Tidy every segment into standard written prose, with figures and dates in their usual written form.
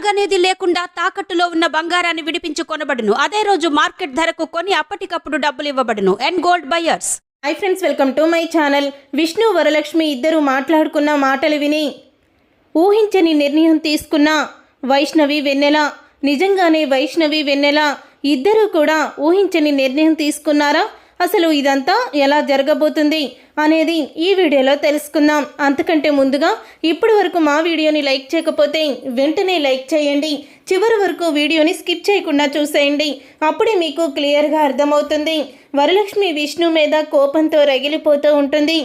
నగనేది లేకుండా తాకట్టులో ఉన్న బంగారాన్ని విడిపించి కొనబడును. అదే రోజు మార్కెట్ ధరకు కొని అప్పటికప్పుడు డబ్బులు ఇవ్వబడును. And gold buyers. Hi friends, welcome to my channel. Vishnu Varalakshmi ఇద్దరు మాట్లాడుకున్న మాటలు విని ఊహించని నిర్ణయం తీసుకున్న వైష్ణవి వెన్నెల. నిజంగానే వైష్ణవి వెన్నెల ఇద్దరూ కూడా ఊహించని నిర్ణయం తీసుకున్నారా? అసలు ఇదంతా ఎలా జరగబోతుంది అనేది ఈ వీడియోలో తెలుసుకుందాం. అంతకంటే ముందుగా ఇప్పటి వరకు మా వీడియోని లైక్ చేయకపోతే వెంటనే లైక్ చేయండి. చివరి వరకు వీడియోని స్కిప్ చేయకుండా చూసేయండి. అప్పుడే మీకు క్లియర్గా అర్థమవుతుంది. వరలక్ష్మి విష్ణు మీద కోపంతో రగిలిపోతూ ఉంటుంది.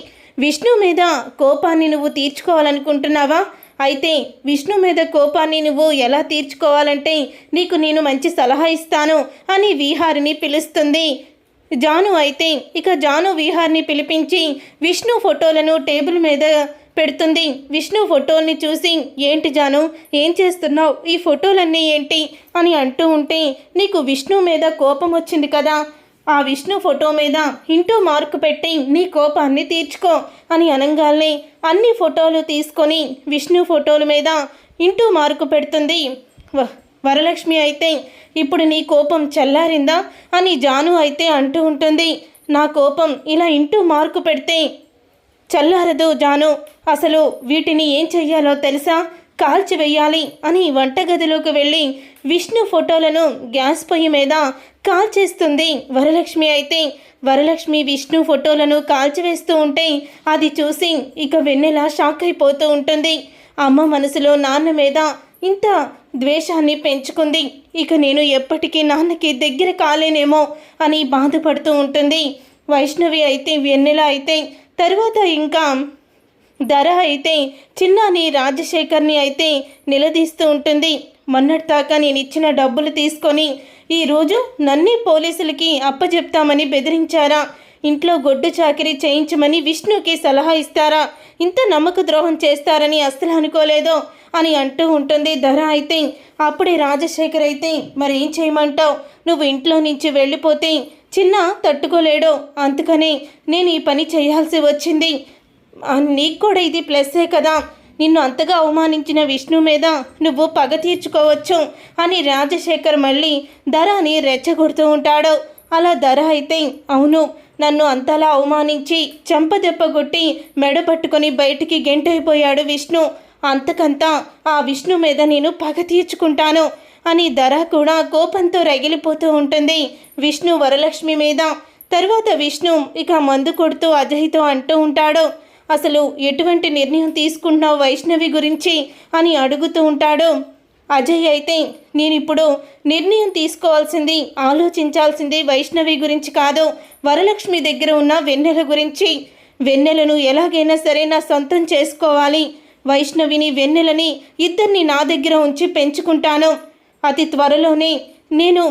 విష్ణు మీద కోపాన్ని నువ్వు తీర్చుకోవాలనుకుంటున్నావా? అయితే విష్ణు మీద కోపాన్ని నువ్వు ఎలా తీర్చుకోవాలంటే నీకు నేను మంచి సలహా ఇస్తాను అని విహారిని పిలుస్తుంది. జాను అయితే ఇక జాను విహార్ని పిలిపించి విష్ణు ఫోటోలను టేబుల్ మీద పెడుతుంది. విష్ణు ఫోటోల్ని చూసి, ఏంటి జాను, ఏం చేస్తున్నావు, ఈ ఫోటోలన్నీ ఏంటి అని అంటూ ఉంటే, నీకు విష్ణు మీద కోపం వచ్చింది కదా, ఆ విష్ణు ఫోటో మీద ఇంటూ మార్కు పెట్టి నీ కోపాన్ని తీర్చుకో అని అనగానే అన్ని ఫోటోలు తీసుకొని విష్ణు ఫోటోల మీద ఇంటూ మార్కు పెడుతుంది. వరలక్ష్మి అయితే ఇప్పుడు నీ కోపం చల్లారిందా అని జాను అయితే అంటూ ఉంటుంది. నా కోపం ఇలా ఇంటూ మార్కు పెడితే చల్లారదు జాను, అసలు వీటిని ఏం చెయ్యాలో తెలుసా, కాల్చివేయాలి అని వంటగదిలోకి వెళ్ళి విష్ణు ఫోటోలను గ్యాస్ పొయ్యి మీద కాల్చేస్తుంది వరలక్ష్మి. అయితే వరలక్ష్మి విష్ణు ఫోటోలను కాల్చివేస్తూ ఉంటే అది చూసి ఇక వెన్నెల షాక్ అయిపోతూ ఉంటుంది. అమ్మ మనసులో నాన్న మీద ఇంత ద్వేషాన్ని పెంచుకుంది, ఇక నేను ఎప్పటికీ నాన్నకి దగ్గర కాలేనేమో అని బాధపడుతూ ఉంటుంది. వైష్ణవి అయితే వెన్నెల అయితే తర్వాత ఇంకా ధర అయితే చిన్నాని రాజశేఖర్ని అయితే నిలదీస్తూ ఉంటుంది. మొన్నటిదాకా నేను ఇచ్చిన డబ్బులు తీసుకొని ఈరోజు నన్నే పోలీసులకి అప్పచెప్తామని బెదిరించారా? ఇంట్లో గొడ్డు చాకిరీ చేయించమని విష్ణుకి సలహా ఇస్తారా? ఇంత నమ్మక ద్రోహం చేస్తారని అస్సలు అనుకోలేదో అని అంటూ ఉంటుంది ధర. అయితే అప్పుడే రాజశేఖర్ అయితే మరి ఏం చేయమంటావు, నువ్వు ఇంట్లో నుంచి వెళ్ళిపోతే చిన్న తట్టుకోలేడు, అందుకనే నేను ఈ పని చేయాల్సి వచ్చింది, నీకు కూడా ఇది ప్లస్సే కదా, నిన్ను అంతగా అవమానించిన విష్ణు మీద నువ్వు పగ తీర్చుకోవచ్చు అని రాజశేఖర్ మళ్ళీ ధరని రెచ్చగొడుతూ ఉంటాడు. అలా ధర అయితే అవును, నన్ను అంతలా అవమానించి చెంపదెబ్బ కొట్టి మెడ పట్టుకొని బయటికి గెంటైపోయాడు విష్ణు, అంతకంతా ఆ విష్ణు మీద నేను పగ తీర్చుకుంటాను అని ధర కూడా కోపంతో రగిలిపోతూ ఉంటుంది విష్ణు వరలక్ష్మి మీద. తర్వాత విష్ణు ఇక మందు కొడుతూ అజయ్తో అంటూ ఉంటాడు, అసలు ఎటువంటి నిర్ణయం తీసుకుంటున్నావు వైష్ణవి గురించి అని అడుగుతూ ఉంటాడు. అజయ్ అయితే నేనిప్పుడు నిర్ణయం తీసుకోవాల్సింది, ఆలోచించాల్సింది వైష్ణవి గురించి కాదు, వరలక్ష్మి దగ్గర ఉన్న వెన్నెల గురించి. వెన్నెలను ఎలాగైనా సరే నా సొంతం చేసుకోవాలి, వైష్ణవిని వెన్నెలని ఇద్దరిని నా దగ్గర ఉంచి పెంచుకుంటాను, అతి త్వరలోనే నేను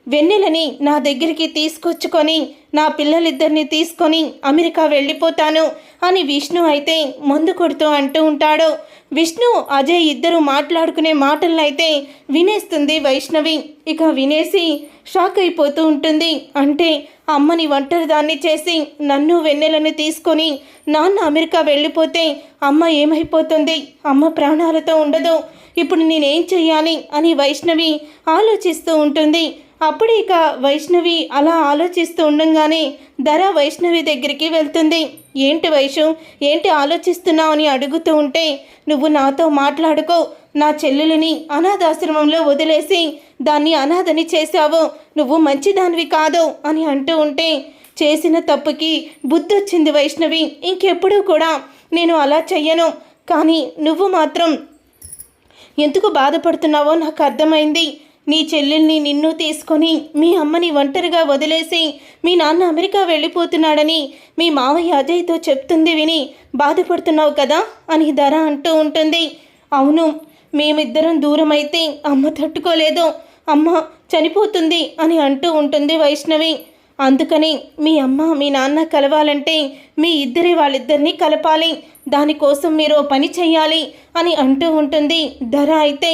వెన్నెలని నా దగ్గరికి తీసుకొచ్చుకొని నా పిల్లలిద్దరిని తీసుకొని అమెరికా వెళ్ళిపోతాను అని విష్ణు అయితే మందు కొడుతూ అంటూ ఉంటాడు. విష్ణు అజయ్ ఇద్దరు మాట్లాడుకునే మాటలను అయితే వినేస్తుంది వైష్ణవి. ఇక వినేసి షాక్ అయిపోతూ ఉంటుంది. అంటే అమ్మని ఒంటరిదాన్ని చేసి నన్ను వెన్నెలను తీసుకొని నాన్న అమెరికా వెళ్ళిపోతే అమ్మ ఏమైపోతుంది, అమ్మ ప్రాణాలతో ఉండదు, ఇప్పుడు నేనేం చెయ్యాలి అని వైష్ణవి ఆలోచిస్తూ ఉంటుంది. అప్పుడు ఇక వైష్ణవి అలా ఆలోచిస్తూ ఉండగానే ధర వైష్ణవి దగ్గరికి వెళ్తుంది. ఏంటి వైషు, ఏంటి ఆలోచిస్తున్నావు అని అడుగుతూ ఉంటే, నువ్వు నాతో మాట్లాడుకో, నా చెల్లెలిని అనాథాశ్రమంలో వదిలేసి దాన్ని అనాథని చేశావు, నువ్వు మంచిదానివి కాదు అని అంటూ ఉంటే, చేసిన తప్పుకి బుద్ధి వచ్చింది వైష్ణవి, ఇంకెప్పుడూ కూడా నేను అలా చెయ్యను, కానీ నువ్వు మాత్రం ఎందుకు బాధపడుతున్నావో నాకు అర్థమైంది. నీ చెల్లెల్ని నిన్ను తీసుకొని మీ అమ్మని ఒంటరిగా వదిలేసి మీ నాన్న అమెరికా వెళ్ళిపోతున్నాడని మీ మావయ్య అజయ్తో చెప్తుంది విని బాధపడుతున్నావు కదా అని ధర అంటూ ఉంటుంది. అవును, మేమిద్దరం దూరం అయితే అమ్మ తట్టుకోలేదు, అమ్మ చనిపోతుంది అని అంటూ ఉంటుంది వైష్ణవి. అందుకని మీ అమ్మ మీ నాన్న కలవాలంటే మీ వాళ్ళిద్దరినీ కలపాలి, దానికోసం మీరు పని చెయ్యాలి అని అంటూ ఉంటుంది ధర. అయితే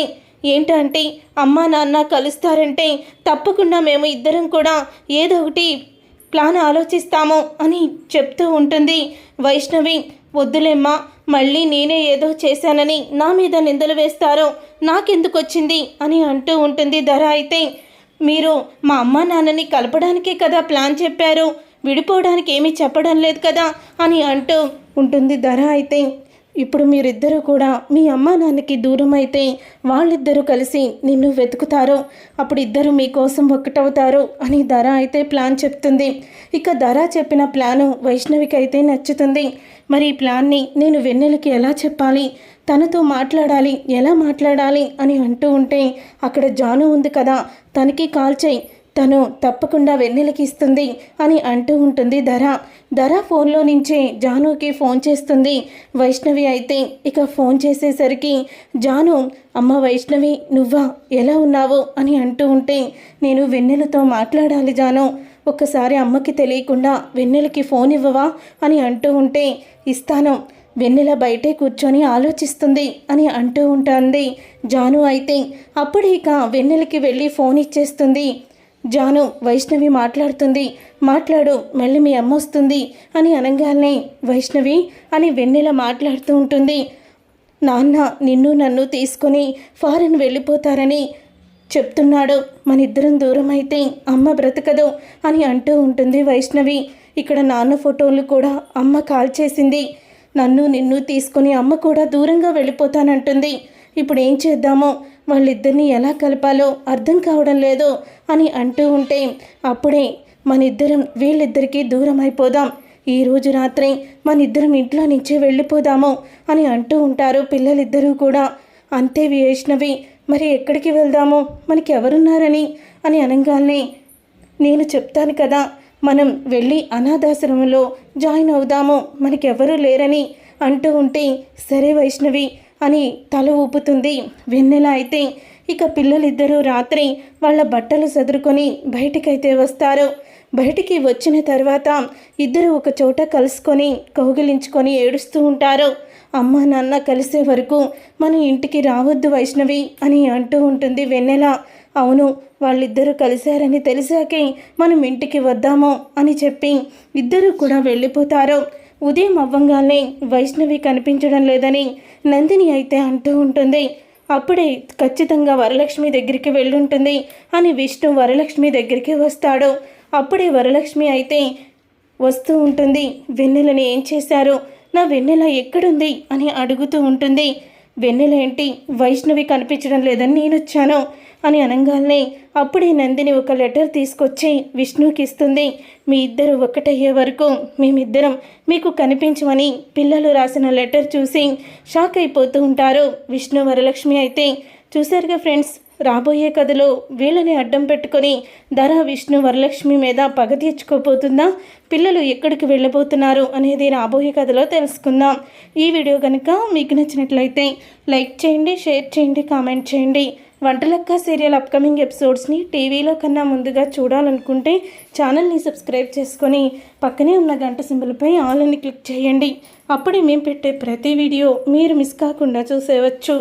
ఏంటంటే అమ్మ నాన్న కలుస్తారంటే తప్పకుండా మేము ఇద్దరం కూడా ఏదో ఒకటి ప్లాన్ ఆలోచిస్తాము అని చెప్తూ ఉంటుంది వైష్ణవి. వద్దులేమ్మా, మళ్ళీ నేనే ఏదో చేశానని నా మీద నిందలు వేస్తారో, నాకెందుకు వచ్చింది అని అంటూ ఉంటుంది ధర. అయితే మీరు మా అమ్మ నాన్నని కలపడానికే కదా ప్లాన్ చెప్పారు, విడిపోవడానికి ఏమీ చెప్పడం లేదు కదా అని అంటూ ఉంటుంది ధర. అయితే ఇప్పుడు మీరిద్దరూ కూడా మీ అమ్మ నాన్నకి దూరం అయితే వాళ్ళిద్దరూ కలిసి నిన్ను వెతుకుతారు, అప్పుడు ఇద్దరు మీకోసం ఒక్కటవుతారు అని ధర అయితే ప్లాన్ చెప్తుంది. ఇక ధర చెప్పిన ప్లాను వైష్ణవికి అయితే నచ్చుతుంది. మరి ఈ ప్లాన్ని నేను వెన్నెలకి ఎలా చెప్పాలి, తనతో మాట్లాడాలి, ఎలా మాట్లాడాలి అని అంటూ ఉంటే అక్కడ జాను ఉంది కదా, తనకి కాల్ చేయి, తను తప్పకుండా వెన్నెలకి ఇస్తుంది అని అంటూ ఉంటుంది ధర. ధర ఫోన్లో నుంచే జానుకి ఫోన్ చేస్తుంది వైష్ణవి. అయితే ఇక ఫోన్ చేసేసరికి జాను, అమ్మ వైష్ణవి నువ్వా, ఎలా ఉన్నావు అని అంటూ ఉంటే, నేను వెన్నెలతో మాట్లాడాలి జాను, ఒక్కసారి అమ్మకి తెలియకుండా వెన్నెలకి ఫోన్ ఇవ్వవా అని అంటూ ఉంటే, ఇస్తాను, వెన్నెల బయటే కూర్చొని ఆలోచిస్తుంది అని అంటూ ఉంటుంది జాను. అయితే అప్పుడు ఇక వెన్నెలకి వెళ్ళి ఫోన్ ఇచ్చేస్తుంది జాను. వైష్ణవి మాట్లాడుతుంది, మాట్లాడు, మళ్ళీ మీ అమ్మ వస్తుంది అని అనగానే వైష్ణవి అని వెన్నెల మాట్లాడుతూ ఉంటుంది. నాన్న నిన్ను నన్ను తీసుకొని ఫారెన్ వెళ్ళిపోతారని చెప్తున్నాడు, మన ఇద్దరం దూరం అయితే అమ్మ బ్రతకదు అని అంటూ ఉంటుంది వైష్ణవి. ఇక్కడ నాన్న ఫోటోలు కూడా అమ్మ కాల్ చేసింది, నన్ను నిన్ను తీసుకొని అమ్మ కూడా దూరంగా వెళ్ళిపోతానంటుంది. ఇప్పుడు ఏం చేద్దామో, వాళ్ళిద్దరిని ఎలా కలపాలో అర్థం కావడం లేదు అని అంటూ ఉంటే, అప్పుడే మన ఇద్దరం వీళ్ళిద్దరికీ దూరం అయిపోదాం, ఈరోజు రాత్రి మన ఇద్దరం ఇంట్లో నుంచి వెళ్ళిపోదాము అని అంటూ ఉంటారు పిల్లలిద్దరూ కూడా. అంతే వైష్ణవి, మరి ఎక్కడికి వెళ్దాము, మనకి ఎవరున్నారని అని అనగానే, నేను చెప్తాను కదా, మనం వెళ్ళి అనాథాశ్రమంలో జాయిన్ అవుదాము, మనకెవరూ లేరని అంటూ ఉంటే, సరే వైష్ణవి అని తల ఊపుతుంది వెన్నెల. అయితే ఇక పిల్లలిద్దరూ రాత్రి వాళ్ళ బట్టలు సదురుకొని బయటికైతే వస్తారు. బయటికి వచ్చిన తర్వాత ఇద్దరు ఒక చోట కలుసుకొని కౌగిలించుకొని ఏడుస్తూ ఉంటారు. అమ్మ నాన్న కలిసే వరకు మనం ఇంటికి రావద్దు వైష్ణవి అని అంటూ ఉంటుంది వెన్నెల. అవును, వాళ్ళిద్దరూ కలిశారని తెలిసాకే మనం ఇంటికి వద్దాము అని చెప్పి ఇద్దరూ కూడా వెళ్ళిపోతారు. ఉదయం అవ్వంగానే వైష్ణవి కనిపించడం లేదని నందిని అయితే అంటూ ఉంటుంది. అప్పుడే ఖచ్చితంగా వరలక్ష్మి దగ్గరికి వెళ్ళుంటుంది అని విష్ణు వరలక్ష్మి దగ్గరికి వస్తాడు. అప్పుడే వరలక్ష్మి అయితే వస్తూ ఉంటుంది, వెన్నెలని ఏం చేశారు, నా వెన్నెల ఎక్కడుంది అని అడుగుతూ ఉంటుంది. వెన్నెల ఏంటి, వైష్ణవి కనిపించడం లేదని నేను వచ్చాను అని అనగానే అప్పుడే నందిని ఒక లెటర్ తీసుకొచ్చి విష్ణుకి ఇస్తుంది. మీ ఇద్దరు ఒక్కటయ్యే వరకు మేమిద్దరం మీకు కనిపించమని పిల్లలు రాసిన లెటర్ చూసి షాక్ అయిపోతూ ఉంటారు విష్ణు వరలక్ష్మి. అయితే చూశారుగా ఫ్రెండ్స్, రాబోయే కథలో వీళ్ళని అడ్డం పెట్టుకొని ధర విష్ణు వరలక్ష్మి మీద పగ తీర్చుకోబోతుందా, పిల్లలు ఎక్కడికి వెళ్ళబోతున్నారు అనేది రాబోయే కథలో తెలుసుకుందాం. ఈ వీడియో కనుక మీకు నచ్చినట్లయితే లైక్ చేయండి, షేర్ చేయండి, కామెంట్ చేయండి. వంటలక్క సీరియల్ అప్కమింగ్ ఎపిసోడ్స్ని టీవీలో కన్నా ముందుగా చూడాలనుకుంటే ఛానల్ని సబ్స్క్రైబ్ చేసుకొని పక్కనే ఉన్న గంట సింబల్పై ఆల్ అని క్లిక్ చేయండి. అప్పుడే మేము పెట్టే ప్రతి వీడియో మీరు మిస్ కాకుండా చూసేవచ్చు.